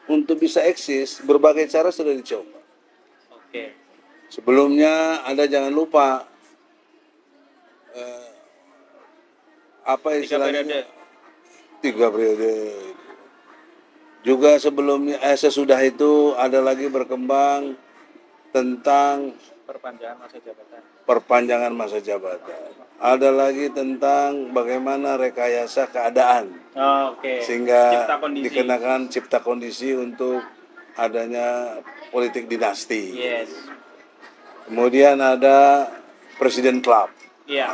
untuk bisa eksis, berbagai cara sudah dicoba. Oke. Sebelumnya ada, jangan lupa, apa 3 periode. istilahnya, 3 periode. Juga sebelumnya, sesudah itu ada lagi berkembang tentang Perpanjangan masa jabatan. perpanjangan masa jabatan. Ada lagi tentang bagaimana rekayasa keadaan, Oke. sehingga Cipta kondisi. dikenakan cipta kondisi untuk adanya politik dinasti. Yes. Kemudian ada Presiden Club. Iya.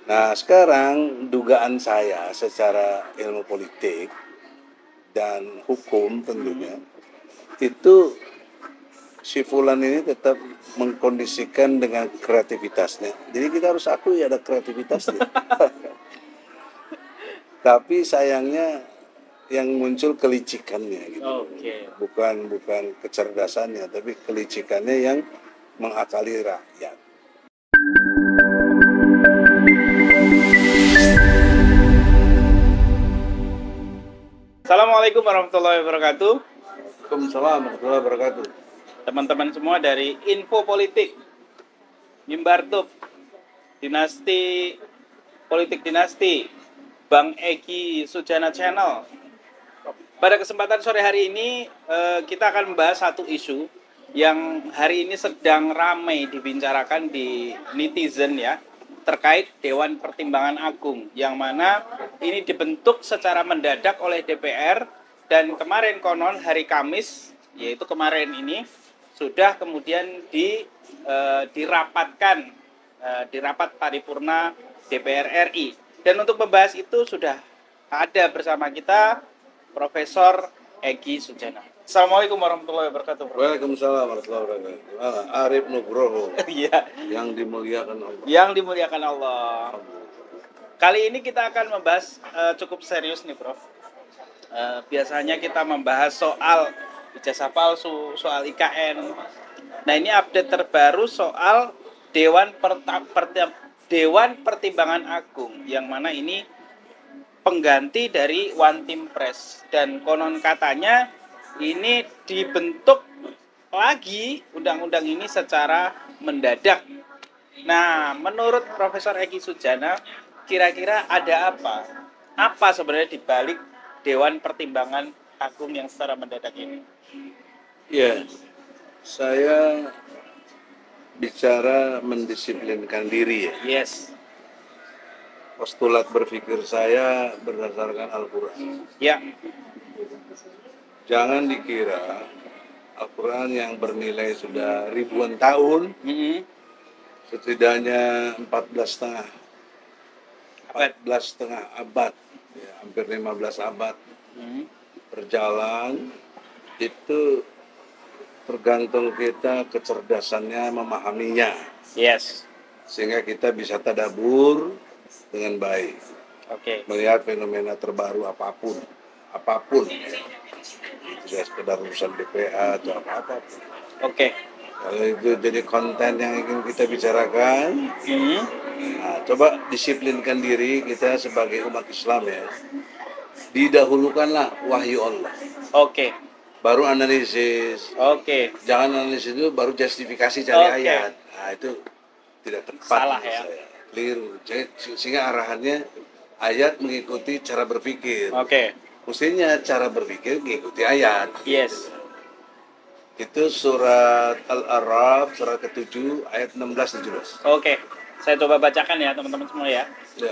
Nah, sekarang dugaan saya secara ilmu politik dan hukum tentunya, itu si Fulan ini tetap mengkondisikan dengan kreativitasnya. Jadi kita harus akui ada kreativitasnya. Tapi sayangnya yang muncul kelicikannya gitu. Oke. Bukan kecerdasannya, tapi kelicikannya yang mengakali rakyat. Assalamualaikum warahmatullahi wabarakatuh. Waalaikumsalam warahmatullahi wabarakatuh. Teman-teman semua dari Info Politik, Mimbar Tub, Dinasti Politik Dinasti, Bang Egi Sujana Channel. Pada kesempatan sore hari ini kita akan membahas satu isu yang hari ini sedang ramai dibicarakan di netizen ya, terkait Dewan Pertimbangan Agung, yang mana ini dibentuk secara mendadak oleh DPR, dan kemarin konon hari Kamis, yaitu kemarin ini, sudah kemudian dirapatkan di rapat paripurna DPR RI. Dan untuk membahas itu sudah ada bersama kita Profesor Egi Sujana. Assalamualaikum warahmatullahi wabarakatuh. Waalaikumsalam warahmatullahi wabarakatuh. Arif Nugroho. Iya. Yang dimuliakan Allah. Yang dimuliakan Allah. Kali ini kita akan membahas cukup serius nih, Prof. Biasanya kita membahas soal ijazah palsu, soal IKN. Nah, ini update terbaru soal Dewan Pertimbangan Agung, yang mana ini pengganti dari One Team Press, dan konon katanya ini dibentuk lagi undang-undang ini secara mendadak. Nah, menurut Profesor Egi Sujana, kira-kira ada apa? Apa sebenarnya dibalik Dewan Pertimbangan Agung yang secara mendadak ini? Ya, saya bicara mendisiplinkan diri ya. Yes. Postulat berpikir saya berdasarkan Al-Quran. Ya. Jangan dikira Al-Quran yang bernilai sudah ribuan tahun, setidaknya 14,5 abad, ya, hampir 15 abad berjalan, itu tergantung kita kecerdasannya memahaminya. Yes. Sehingga kita bisa tadabur dengan baik. Oke. Melihat fenomena terbaru apapun. Itu tidak sekedar urusan BPA atau apa-apa. Oke. Kalau itu jadi konten yang ingin kita bicarakan, nah, coba disiplinkan diri kita sebagai umat Islam ya. Didahulukanlah wahyu Allah. Oke. Baru analisis. Oke. Jangan analisis itu baru justifikasi cari ayat. Nah, itu tidak tepat. Salah ya. Saya. Keliru. Sehingga arahannya ayat mengikuti cara berpikir. Oke. Mestinya cara berpikir mengikuti ayat. Yes. Itu surat Al-A'raf, surat ke-7, ayat 16-17. Oke. Saya coba bacakan ya teman-teman semua ya. Ya.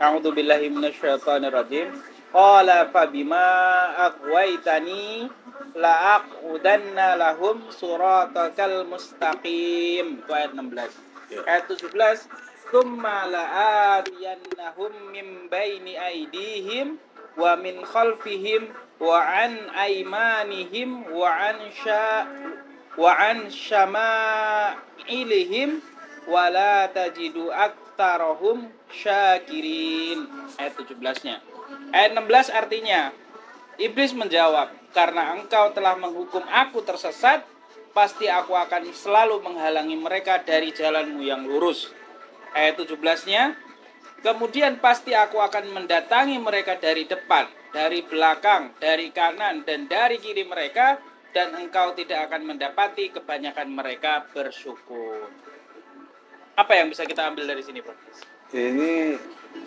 A'udzu billahi minasyaitonir rajim. Qala fa bima aghwaytani la aqudanna lahum siratakal mustaqim. Itu ayat 16. Ya. Ayat 17. Tsumma la'atiyannahum min baini aydihim wa min khalfihim wa an aymanihim wa an syama'ilihim wa la tajidu aktsarahum syakirin. Ayat 17-nya. Ayat 16 artinya, Iblis menjawab, karena engkau telah menghukum aku tersesat, pasti aku akan selalu menghalangi mereka dari jalanmu yang lurus. Ayat 17-nya, Kemudian pasti aku akan mendatangi mereka dari depan, dari belakang, dari kanan, dan dari kiri mereka, dan engkau tidak akan mendapati kebanyakan mereka bersyukur. Apa yang bisa kita ambil dari sini, Bro? Ini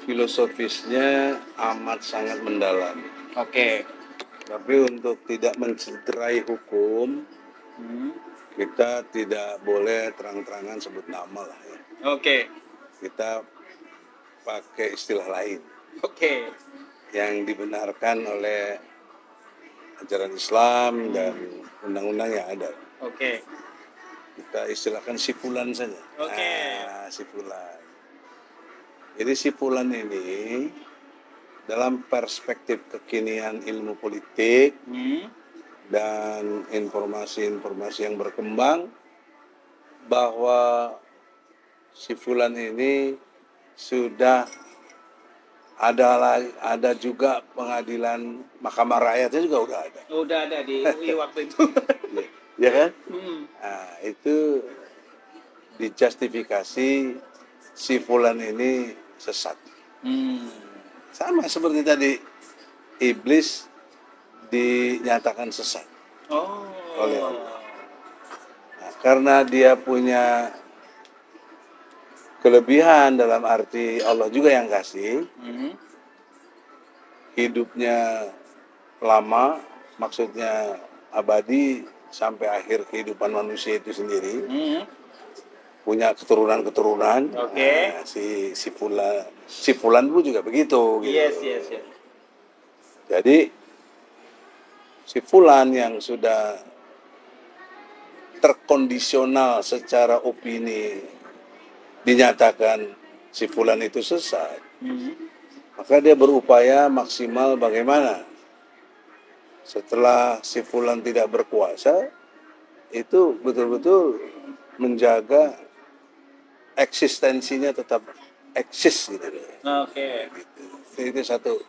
filosofisnya amat sangat mendalam. Oke. Tapi untuk tidak mencederai hukum, kita tidak boleh terang-terangan sebut nama lah ya. Oke. Kita pakai istilah lain Oke. yang dibenarkan oleh ajaran Islam dan undang-undang yang ada. Oke. Kita istilahkan si fulan saja. Oke. Si fulan. Jadi si fulan ini dalam perspektif kekinian ilmu politik dan informasi-informasi yang berkembang bahwa si fulan ini sudah ada juga pengadilan Mahkamah Rakyatnya juga udah ada. Udah ada di UI waktu itu. Ya kan? Nah, itu dijustifikasi si fulan ini sesat. Sama seperti tadi iblis dinyatakan sesat oleh Allah. Nah, karena dia punya kelebihan dalam arti Allah juga yang kasih, hidupnya lama, maksudnya abadi sampai akhir kehidupan manusia itu sendiri, punya keturunan-keturunan. Oke. Nah, si fulan pun juga begitu. Gitu. Yes. Jadi si fulan yang sudah terkondisional secara opini dinyatakan si fulan itu sesat, maka dia berupaya maksimal bagaimana setelah si fulan tidak berkuasa itu betul-betul menjaga eksistensinya tetap eksis gitu. Oke. Itu satu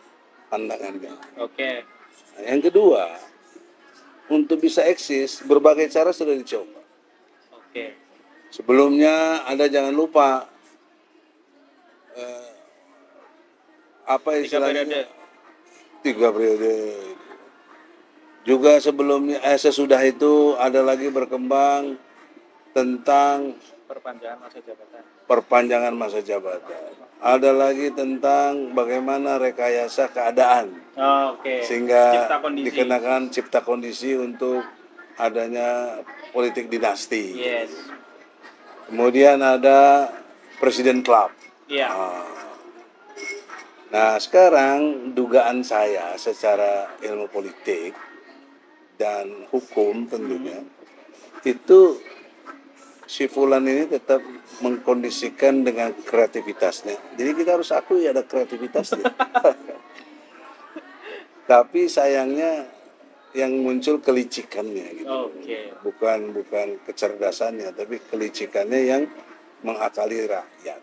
pandangannya. Oke. Nah, yang kedua, untuk bisa eksis berbagai cara sudah dicoba. Oke. Sebelumnya ada, jangan lupa apa istilahnya? 3 periode. Juga sebelumnya sesudah itu ada lagi berkembang tentang perpanjangan masa jabatan. Ada lagi tentang bagaimana rekayasa keadaan. Sehingga dikenakan cipta kondisi untuk adanya politik dinasti. Yes. Kemudian ada Presiden Club. Iya. Nah, sekarang dugaan saya secara ilmu politik dan hukum tentunya, itu si fulan ini tetap mengkondisikan dengan kreativitasnya. Jadi kita harus akui ada kreativitasnya. Tapi sayangnya yang muncul kelicikannya gitu. Bukan kecerdasannya, tapi kelicikannya yang mengakali rakyat.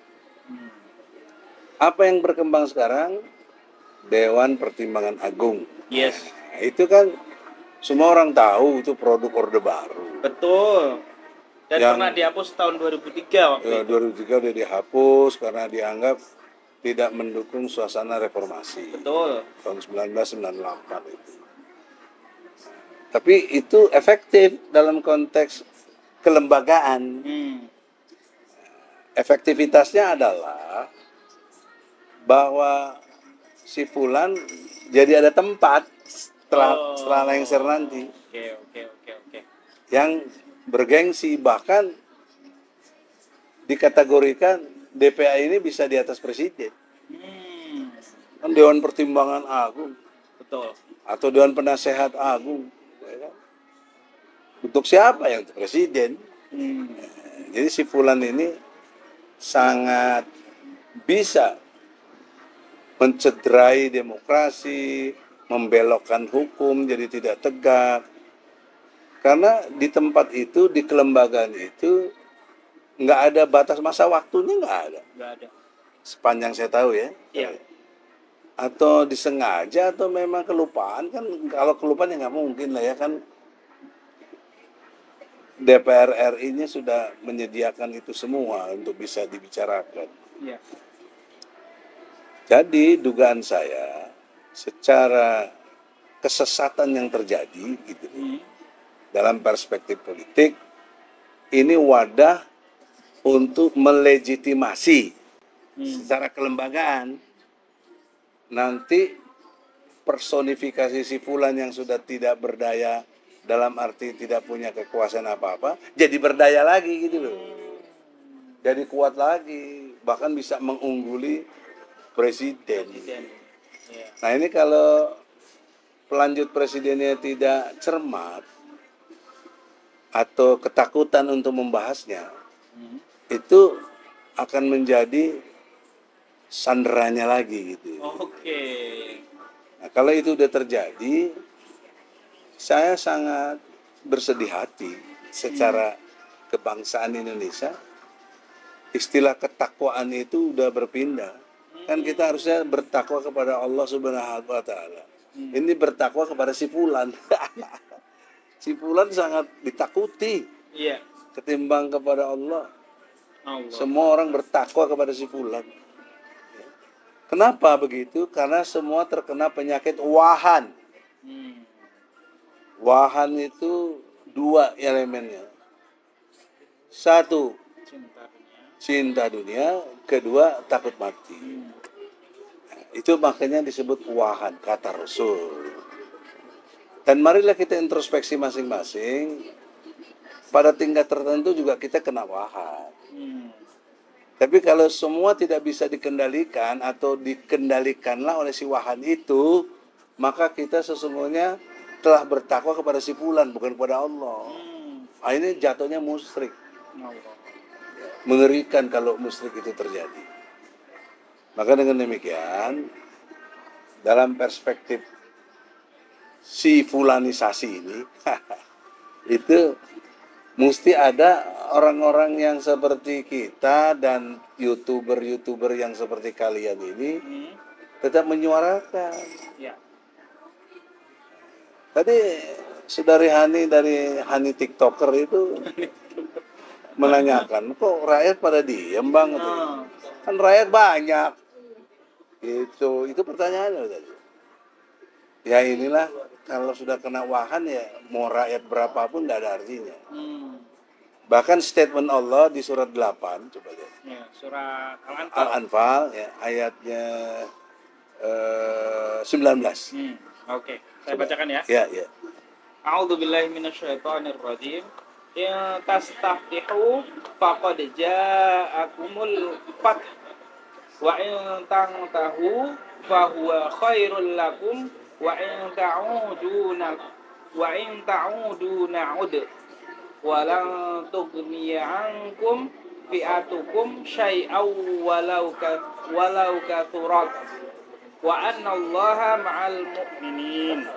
Apa yang berkembang sekarang? Dewan Pertimbangan Agung. Yes. Nah, itu kan semua orang tahu itu produk Orde Baru. Betul. Dan pernah dihapus tahun 2003 waktu itu. 2003 udah dihapus karena dianggap tidak mendukung suasana reformasi. Betul. Tahun 1998 itu. Tapi itu efektif dalam konteks kelembagaan. Efektivitasnya adalah bahwa si fulan jadi ada tempat setelah lengser nanti. Oke. Yang bergengsi, bahkan dikategorikan DPA ini bisa di atas presiden. Kan Dewan Pertimbangan Agung. Betul. Atau Dewan Penasehat Agung. Untuk siapa? Ya untuk presiden. Jadi si fulan ini sangat bisa mencederai demokrasi, membelokkan hukum jadi tidak tegak. Karena di tempat itu, di kelembagaan itu, nggak ada batas masa waktunya, nggak ada. Sepanjang saya tahu ya. Iya. Atau disengaja atau memang kelupaan, kan kalau kelupaan ya nggak mungkin lah ya kan. DPR RI-nya sudah menyediakan itu semua untuk bisa dibicarakan. Iya. Jadi dugaan saya secara kesesatan yang terjadi gitu dalam perspektif politik ini wadah untuk melegitimasi secara kelembagaan nanti personifikasi si fulan yang sudah tidak berdaya dalam arti tidak punya kekuasaan apa-apa jadi berdaya lagi gitu loh. Jadi kuat lagi, bahkan bisa mengungguli presiden. Ya. Nah ini kalau pelanjut presidennya tidak cermat atau ketakutan untuk membahasnya, itu akan menjadi sanderanya lagi gitu. Oke. Nah kalau itu udah terjadi, saya sangat bersedih hati secara kebangsaan Indonesia. Istilah ketakwaan itu udah berpindah. Kan kita harusnya bertakwa kepada Allah Subhanahu wa taala. Ini bertakwa kepada si fulan. Si fulan sangat ditakuti Iya. ketimbang kepada Allah. Allah. Semua orang bertakwa kepada si fulan. Kenapa begitu? Karena semua terkena penyakit wahan. Wahan itu dua elemennya. Satu, cinta dunia, kedua takut mati. Itu makanya disebut wahan, kata Rasul. Dan marilah kita introspeksi masing-masing. Pada tingkat tertentu juga kita kena wahan. Tapi kalau semua tidak bisa dikendalikan atau dikendalikanlah oleh si wahan itu, maka kita sesungguhnya telah bertakwa kepada si fulan, bukan kepada Allah. Nah, ini jatuhnya musyrik. Mengerikan kalau musyrik itu terjadi. Maka dengan demikian, dalam perspektif si fulanisasi ini, itu mesti ada orang-orang yang seperti kita dan YouTuber-YouTuber yang seperti kalian ini tetap menyuarakan. Ya. Tadi Saudari Hani dari Hani TikToker itu menanyakan, kok rakyat pada diem bang? Kan rakyat banyak. Itu pertanyaannya tadi. Ya inilah kalau sudah kena wahan ya mau rakyat berapapun tidak ada artinya. Bahkan statement Allah di surat 8 coba lihat. Ya, surat Al-Anfal. Al-Anfal ya, ayatnya 19. Oke, saya bacakan ya. Ya, ya. A'udzubillahi minasyaitonirrajim. Ya tastaftihu faqad ja'akumul fath wa in tantahu fa huwa khairul lakum wa in ta'udu na'ud wa lan tughniya ankum fi'atukum syai'aw walau kathurat wa annallaha ma'al mu'minin.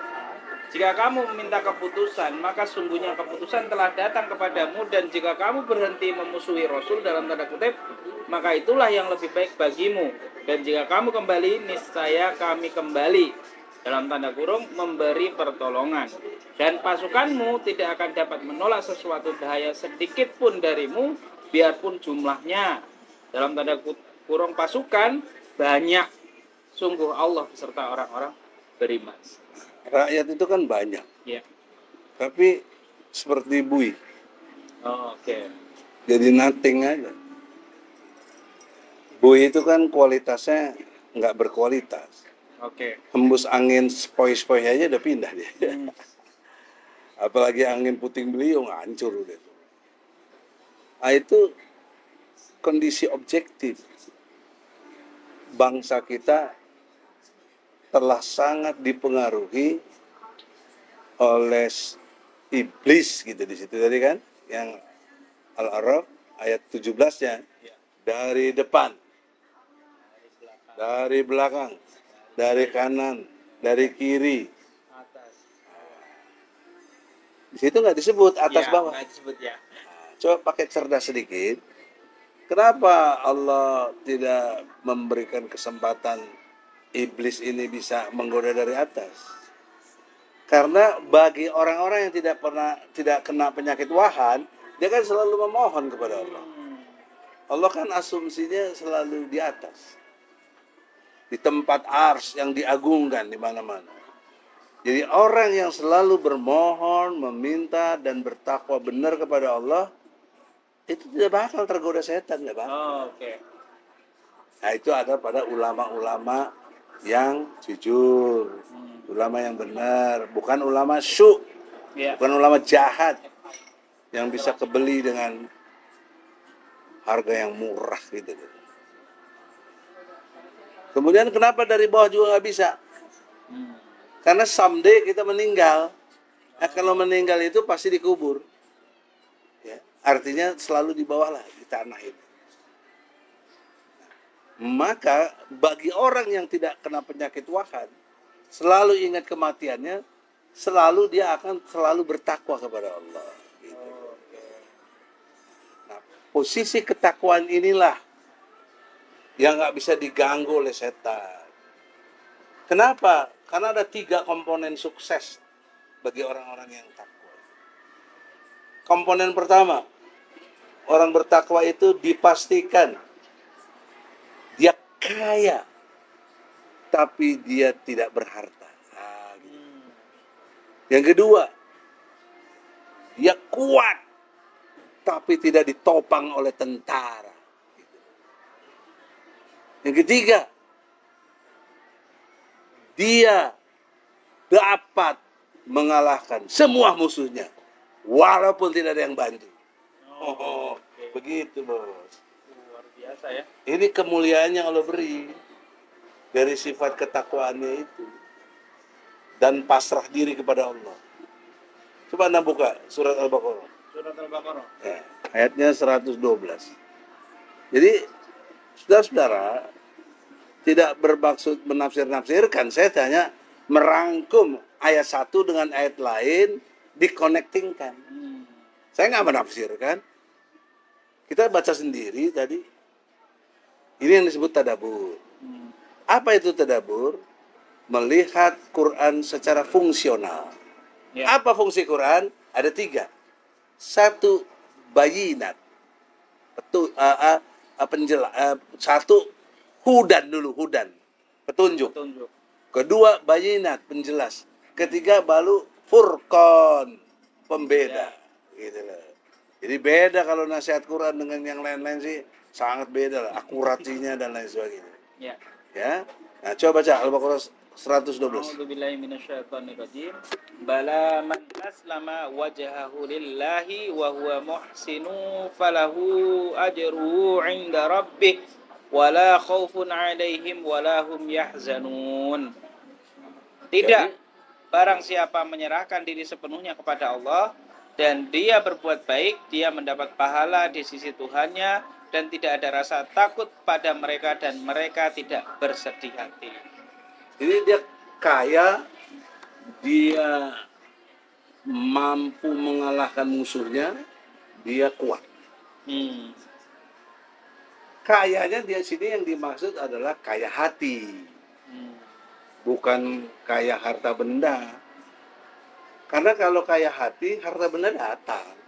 Jika kamu meminta keputusan, maka sungguhnya keputusan telah datang kepadamu, dan jika kamu berhenti memusuhi Rasul dalam tanda kutip, maka itulah yang lebih baik bagimu. Dan jika kamu kembali, niscaya kami kembali dalam tanda kurung memberi pertolongan. Dan pasukanmu tidak akan dapat menolak sesuatu bahaya sedikit pun darimu, biarpun jumlahnya dalam tanda kurung pasukan banyak. Sungguh Allah beserta orang-orang beriman. Rakyat itu kan banyak. Ya. Tapi seperti buih. Oke. Jadi nothing aja. Buih itu kan kualitasnya nggak berkualitas. Oke. Hembus angin sepoi-sepoi aja udah pindah dia. Apalagi angin puting beliung hancur udah. Nah, itu kondisi objektif. Bangsa kita telah sangat dipengaruhi oleh iblis gitu di situ tadi kan, yang Al-A'raf ayat 17-nya. Dari depan, dari belakang, dari kanan, dari kiri. Di situ nggak disebut atas bawah. Nggak disebut ya. Coba pakai cerdas sedikit. Kenapa Allah tidak memberikan kesempatan iblis ini bisa menggoda dari atas? Karena bagi orang-orang yang tidak kena penyakit wahan, dia kan selalu memohon kepada Allah. Allah kan asumsinya selalu di atas. di tempat ars yang diagungkan di mana-mana. Jadi orang yang selalu bermohon, meminta dan bertakwa benar kepada Allah itu tidak bakal tergoda setan, tidak bakal. Oh, oke. Nah itu ada pada ulama-ulama yang jujur, ulama yang benar, bukan ulama syuk, Ya. bukan ulama jahat yang bisa kebeli dengan harga yang murah gitu. Kemudian kenapa dari bawah juga nggak bisa? Karena someday kita meninggal. Nah, kalau meninggal itu pasti dikubur. Ya, artinya selalu di bawah lah, di tanah itu. Maka bagi orang yang tidak kena penyakit wahan, selalu ingat kematiannya, selalu dia akan selalu bertakwa kepada Allah. Gitu. Nah, posisi ketakwaan inilah yang nggak bisa diganggu oleh setan. Kenapa? Karena ada 3 komponen sukses bagi orang-orang yang takwa. Komponen pertama, orang bertakwa itu dipastikan dia kaya, tapi dia tidak berharta. Nah, gitu. Yang kedua, dia kuat, tapi tidak ditopang oleh tentara. Gitu. Yang ketiga, dia dapat mengalahkan semua musuhnya, walaupun tidak ada yang bantu. Oh, begitu bos. Luar biasa ya. Ini kemuliaan yang Allah beri dari sifat ketakwaannya itu dan pasrah diri kepada Allah. Coba Anda buka surat Al-Baqarah. Surat Al-Baqarah. Ya, ayatnya 112. Jadi, saudara-saudara, tidak bermaksud menafsir-nafsirkan. Saya hanya merangkum ayat satu dengan ayat lain, dikonektingkan. Saya nggak menafsirkan. Kita baca sendiri tadi. Ini yang disebut tadabur. Apa itu tadabur? Melihat Quran secara fungsional. Ya. Apa fungsi Quran? Ada 3. 1, bayinat. Satu, hudan dulu, hudan. Petunjuk. Tunjuk. Kedua, bayinat, penjelas. Ketiga, baru furqan, pembeda. Gitu loh. Jadi beda kalau nasihat Quran dengan yang lain-lain sih sangat beda lah, akurasinya dan lain sebagainya. Ya. Ya. Nah, coba baca Al-Baqarah 112. A'udzubillahi minasyaitonirrajim. Bala man aslama wajhahu lillahi wa huwa muhsinu falahu ajruhu 'inda rabbih wala khaufun 'alaihim wala hum yahzanun. Tidak, barang siapa menyerahkan diri sepenuhnya kepada Allah dan dia berbuat baik, dia mendapat pahala di sisi Tuhannya dan tidak ada rasa takut pada mereka dan mereka tidak bersedih hati. Jadi dia kaya, dia mampu mengalahkan musuhnya, dia kuat. Kayanya di sini yang dimaksud adalah kaya hati, bukan kaya harta benda. Karena kalau kaya hati, harta benda datang.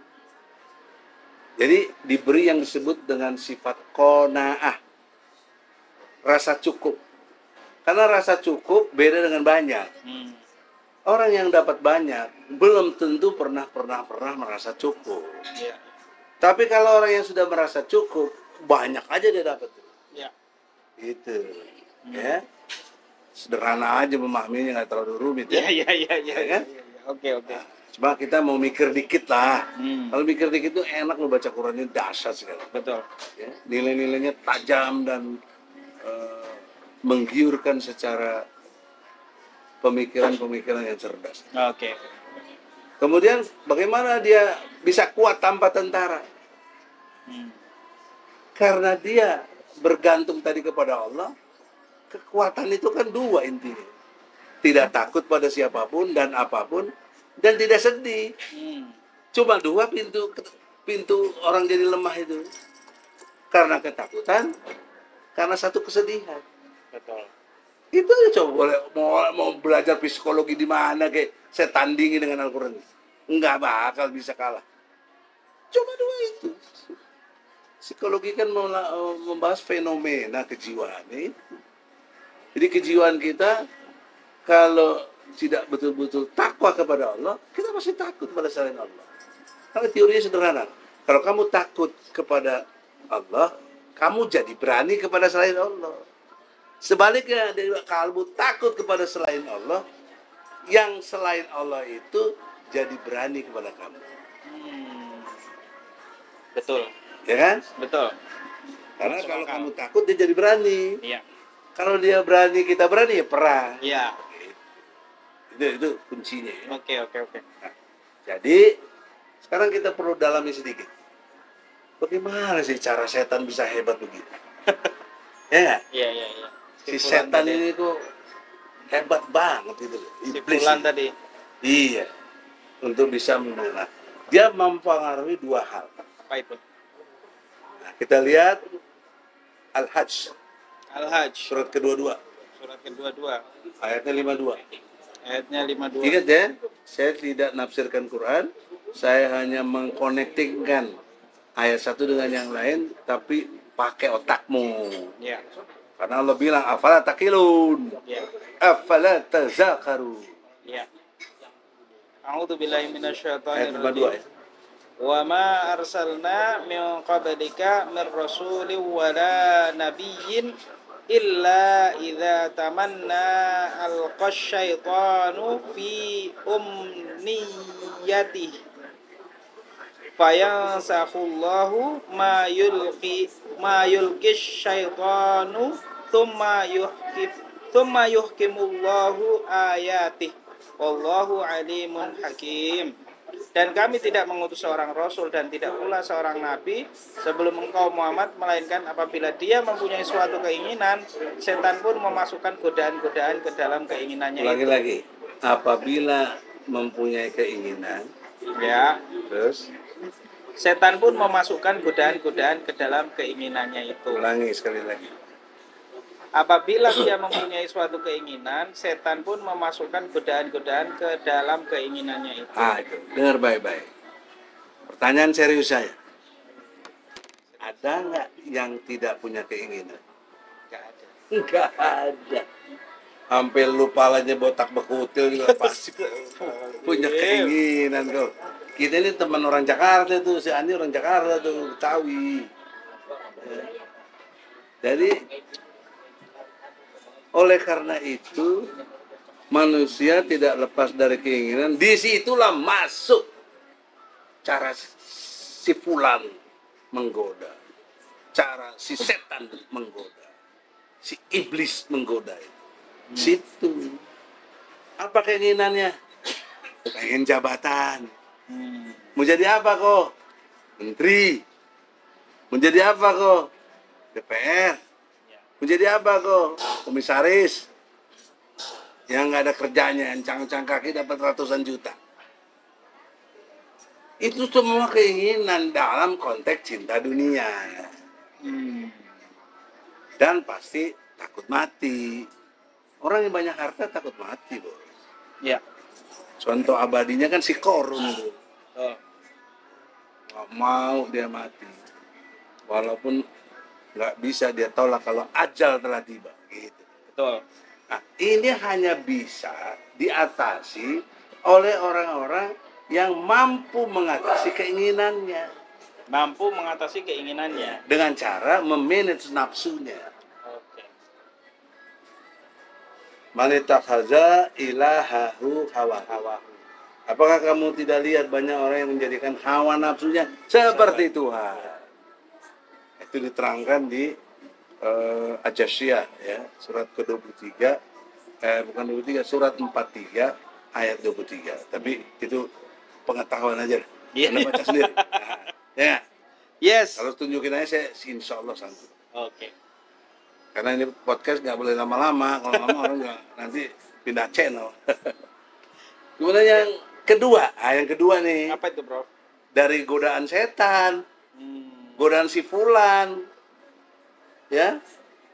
Jadi diberi yang disebut dengan sifat qanaah, rasa cukup. Karena rasa cukup beda dengan banyak. Orang yang dapat banyak belum tentu pernah merasa cukup. Ya. Tapi kalau orang yang sudah merasa cukup, banyak aja dia dapat. Ya. Gitu. Ya. Sederhana aja memahaminya, nggak terlalu rumit Ya, ya. ya, kan? Oke. Cuma kita mau mikir dikit lah. Kalau mikir dikit itu enak lo baca Qurannya, dahsyat sekali. Betul. Ya. Nilai-nilainya tajam dan menggiurkan secara pemikiran-pemikiran yang cerdas. Oke. Kemudian bagaimana dia bisa kuat tanpa tentara? Karena dia bergantung tadi kepada Allah. Kekuatan itu kan 2 intinya. Tidak takut pada siapapun dan apapun dan tidak sedih. Cuma 2 pintu orang jadi lemah itu. Karena ketakutan, karena satu kesedihan. Betul. Itu coba mau belajar psikologi di mana kayak saya tandingi dengan Al-Quran. Enggak bakal bisa kalah. Cuma 2 itu. Psikologi kan membahas fenomena kejiwaan itu. Jadi kejiwaan kita kalau tidak betul-betul takwa kepada Allah, kita masih takut pada selain Allah. Karena teorinya sederhana. Kalau kamu takut kepada Allah, kamu jadi berani kepada selain Allah. Sebaliknya, kalau kamu takut kepada selain Allah, yang selain Allah itu jadi berani kepada kamu. Betul. Ya kan? Betul. Karena Masuk kalau akal. kamu takut, dia jadi berani. Iya. Kalau dia berani, kita berani, ya perang. Iya. Itu kuncinya. Ya. Oke. Nah, jadi sekarang kita perlu dalami sedikit. Bagaimana sih cara setan bisa hebat begitu? Ya, Iya. si Fulan setan tadi. ini kok hebat banget itu. Si Iblis. Fulan ini. tadi. Iya. Untuk bisa menolak. Dia mempengaruhi dua hal. Apa itu? Nah, kita lihat Al-Hajj, Al-Hajj. surat kedua-dua, Surat kedua-dua. ayatnya 52. Ayatnya 52. Ingat ya, saya tidak nafsirkan Quran, saya hanya mengkonektingkan ayat satu dengan yang lain, tapi pakai otakmu. Ya. Karena Allah bilang, afala taqilun, Ya. afala tazakarun. Ya. A'udzu billahi minasyaitonir Ayat 52 ya. rajim. Wa ma arsalna min qablika min rasulin wala nabiyyin illa idza tamanna alqa syaitanu fi umniyatihi fayansakhullahu ma yulqi syaitanu thumma yuhkimullahu ayatihi wallahu alimun hakim. Dan kami tidak mengutus seorang rasul dan tidak pula seorang nabi sebelum engkau Muhammad, melainkan apabila dia mempunyai suatu keinginan, setan pun memasukkan godaan-godaan ke dalam keinginannya itu. Lagi-lagi, apabila mempunyai keinginan, Ya, terus setan pun memasukkan godaan-godaan ke dalam keinginannya itu. ulangi sekali lagi. Apabila dia mempunyai suatu keinginan, setan pun memasukkan godaan-godaan ke dalam keinginannya itu. Itu, dengar baik-baik. Pertanyaan serius saya. Ada nggak yang tidak punya keinginan? Nggak ada. Nggak ada. Hampir lu palanya botak bekutil juga pasti punya keinginan kok. Kita ini teman orang Jakarta tuh, si Andi orang Jakarta tuh, Betawi. Ya. Jadi oleh karena itu manusia tidak lepas dari keinginan. Disitulah masuk cara si fulan menggoda, cara si setan menggoda, si iblis menggoda itu. Situ. Apa keinginannya? Pengen jabatan. Mau jadi apa kok? Menteri. Mau jadi apa kok? DPR. Mau jadi apa kok? Komisaris. Yang nggak ada kerjanya, encang-encang kaki dapat ratusan juta. Itu semua keinginan dalam konteks cinta dunia. Dan pasti takut mati. Orang yang banyak harta takut mati, bos. Ya. Contoh abadinya kan si Korun tuh. Oh. Nggak mau dia mati. Walaupun nggak bisa dia tolak kalau ajal telah tiba. Gitu. Betul. Nah, ini hanya bisa diatasi oleh orang-orang yang mampu mengatasi keinginannya. Mampu mengatasi keinginannya. Dengan cara memanage nafsunya. Oke. Manitakhaza ilahahu hawahu. Apakah kamu tidak lihat banyak orang yang menjadikan hawa nafsunya seperti Tuhan? Itu diterangkan di Al-Jathiyah ya, surat ke-23, bukan 23, surat 43 ayat 23. Tapi itu pengetahuan aja. Iya. Anda baca sendiri. Nah, ya. Yes. Kalau tunjukin aja saya insya Allah sanggup. Oke. Karena ini podcast nggak boleh lama-lama. Kalau lama orang juga nanti pindah channel. Kemudian yang kedua, yang kedua nih, Apa itu, Bro? dari godaan setan, godaan si fulan, ya,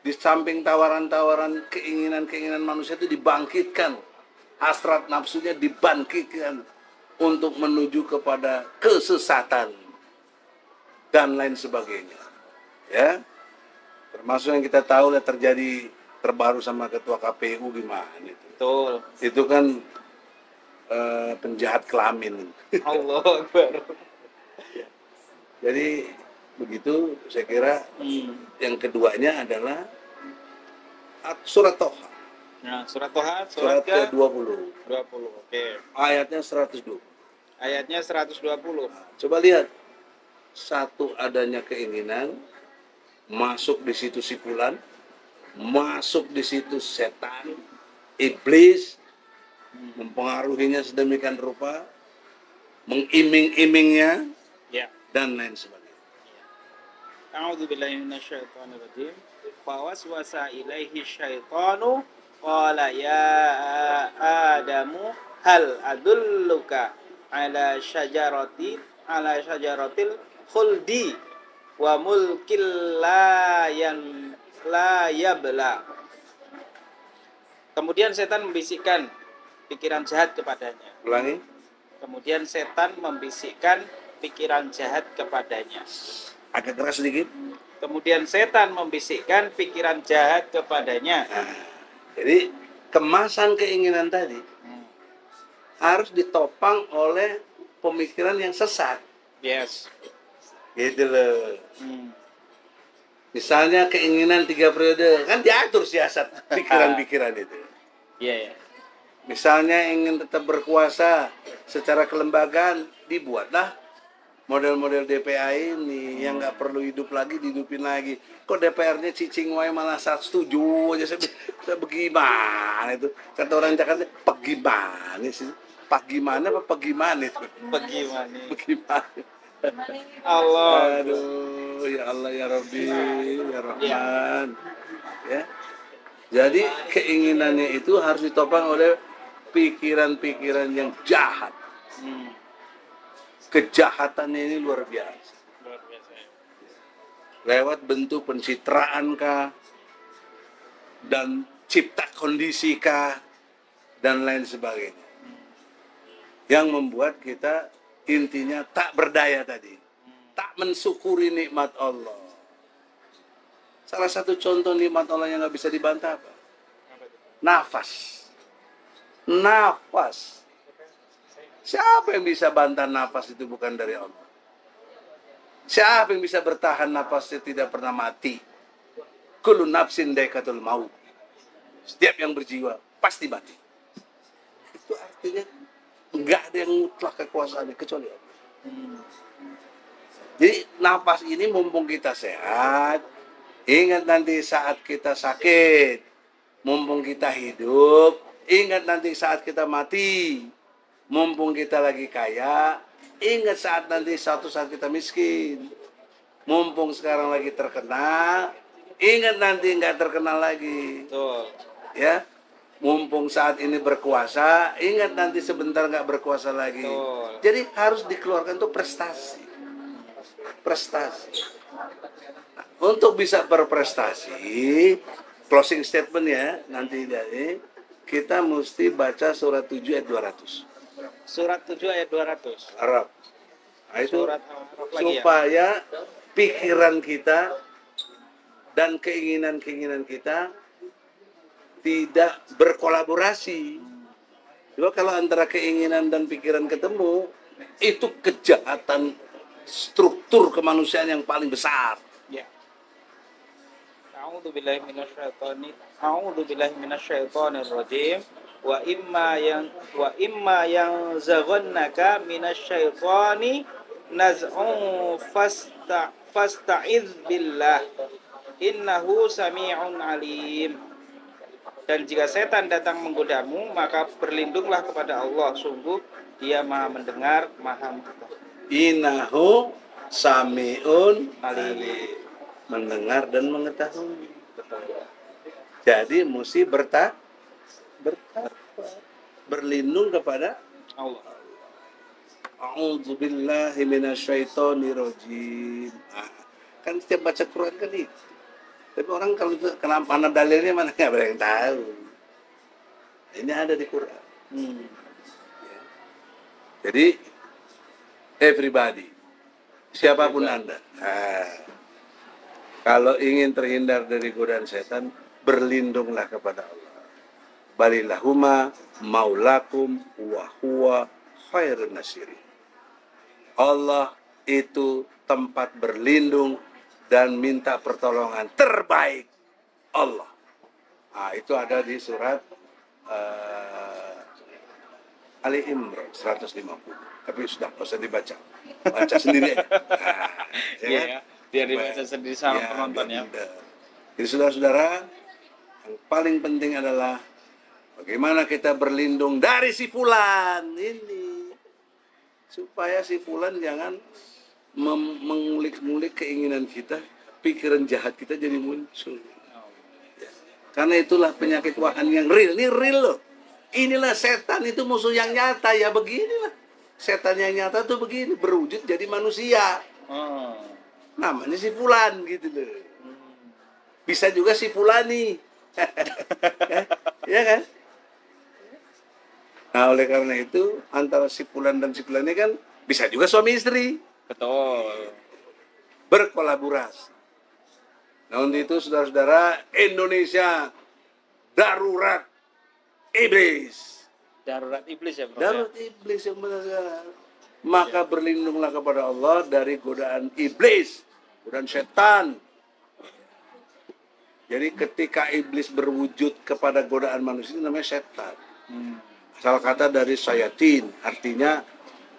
di samping tawaran-tawaran keinginan-keinginan manusia itu dibangkitkan, hasrat nafsunya dibangkitkan untuk menuju kepada kesesatan dan lain sebagainya, ya. Termasuk yang kita tahu lah terjadi terbaru sama ketua KPU gimana itu? Betul. Itu kan penjahat kelamin. Allah Akbar. Jadi begitu saya kira yang keduanya adalah surat Toha. Nah, surat Toha, Surat surat ke ke-20. 20. Oke. Ayatnya 120. Ayatnya 120. Coba lihat. Satu adanya keinginan, masuk di situ sipulan, masuk di situ setan, iblis, mempengaruhinya sedemikian rupa, mengiming-imingnya, Ya. dan lain sebagainya. A'udzu billahi minasyaitonir rajim. Fawaswasa ilaihi syaitanu qala ya Adamu hal adulluka ala syajaratil khuldi wa mulkil la yabla. Kemudian setan membisikkan pikiran jahat kepadanya. Ulangi. Kemudian setan membisikkan pikiran jahat kepadanya. Agak keras sedikit. Kemudian setan membisikkan pikiran jahat kepadanya. Nah, jadi kemasan keinginan tadi harus ditopang oleh pemikiran yang sesat. Yes. Gitu loh. Misalnya keinginan 3 periode, kan diatur siasat pikiran-pikiran itu. Iya, ya. Misalnya ingin tetap berkuasa secara kelembagaan, dibuatlah model-model DPA ini yang nggak perlu hidup lagi, dihidupin lagi. Kok DPR-nya cicing wae malah setuju aja. Saya bagaimana itu? Kata orang Jakarta, pegimana sih? Pagimana apa pegimana itu? Bagaimana? Bagaimana? Allah. Aduh, ya Allah ya Rabbi, ya Rahman. Ya. Jadi keinginannya itu harus ditopang oleh pikiran-pikiran yang jahat. Kejahatannya ini luar biasa. Luar biasa. Lewat bentuk pencitraan kah, dan cipta kondisi kah, dan lain sebagainya. Yang membuat kita intinya tak berdaya tadi. Tak mensyukuri nikmat Allah. Salah satu contoh nikmat Allah yang nggak bisa dibantah apa? Nafas. Nafas. Siapa yang bisa bantah nafas itu bukan dari Allah? Siapa yang bisa bertahan nafasnya tidak pernah mati? Kullu nafsin dha'iqatul maut. Setiap yang berjiwa pasti mati. Itu artinya enggak ada yang mutlak kekuasaannya kecuali Allah. Jadi nafas ini mumpung kita sehat, ingat nanti saat kita sakit, mumpung kita hidup, ingat nanti saat kita mati. Mumpung kita lagi kaya, ingat saat nanti suatu saat kita miskin. Mumpung sekarang lagi terkenal, ingat nanti nggak terkenal lagi. Betul. Ya, mumpung saat ini berkuasa, ingat nanti sebentar nggak berkuasa lagi. Betul. Jadi harus dikeluarkan tuh prestasi. Prestasi. Nah, untuk bisa berprestasi, closing statement ya, nanti dari kita mesti baca surat 7 ayat 200. Surat 7 ayat 200. Arab. Nah, itu Surat Al-Araf lagi ya. supaya pikiran kita dan keinginan-keinginan kita tidak berkolaborasi. Coba kalau antara keinginan dan pikiran ketemu, itu kejahatan struktur kemanusiaan yang paling besar. Ya. A'udzu billahi minasyaitonir rajim. Wa imma yang zaghannaka minasyaitoni naz'un fasta'idz billah innahu sami'un alim. Dan jika setan datang menggodamu, maka berlindunglah kepada Allah, sungguh Dia Maha mendengar, Maha mengetahui. Innahu sami'un Alim. mendengar dan mengetahui. Betul. Jadi mesti bertakwa, berlindung kepada Allah. A'udzubillahi minasyaitonirrajim. Kan setiap baca Quran kan itu. Tapi orang kalau kenapa mana dalilnya mana nggak ada yang tahu. Ini ada di Quran. Ya. Jadi everybody, siapapun Anda, kalau ingin terhindar dari godaan setan, berlindunglah kepada Allah. Balillahuma maulakum wa huwa khairun nasirin. Allah itu tempat berlindung dan minta pertolongan terbaik Allah. Nah, itu ada di surat Ali Imran 150. Tapi sudah nggak usah dibaca, baca sendiri aja. Nah, ya Iya, kan? biar dibaca sendiri sama Ya, penonton ya. biar. Jadi saudara-saudara, yang paling penting adalah bagaimana kita berlindung dari si fulan ini, supaya si fulan jangan mengulik-ngulik keinginan kita, pikiran jahat kita jadi muncul. Ya. Karena itulah penyakit wahan yang real. Ini real loh. Inilah setan itu musuh yang nyata. Ya beginilah. Setan yang nyata tuh begini, berwujud jadi manusia. Oh. Namanya si fulan gitu loh. Bisa juga si fulani. Ya kan? Nah, oleh karena itu antara si fulan dan si fulani kan bisa juga suami istri Betul. berkolaborasi. Nah, untuk itu saudara-saudara, Indonesia darurat iblis. Darurat iblis ya, Bro. Darurat iblis yang benar. Maka berlindunglah kepada Allah dari godaan iblis, godaan setan. Jadi ketika iblis berwujud kepada godaan manusia itu namanya setan. Asal kata dari sayatin, artinya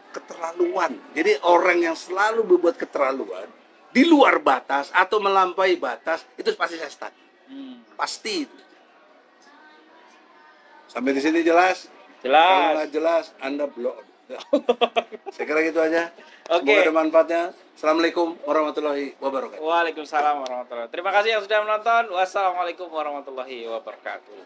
keterlaluan. Jadi orang yang selalu berbuat keterlaluan di luar batas atau melampaui batas itu pasti setan. Pasti. Sampai di sini jelas? Kalau Jelas. nggak jelas, Anda blok. Saya kira gitu aja. Oke. Semoga ada manfaatnya. Assalamualaikum warahmatullahi wabarakatuh. Waalaikumsalam warahmatullahi wabarakatuh. Terima kasih yang sudah menonton. Wassalamualaikum warahmatullahi wabarakatuh.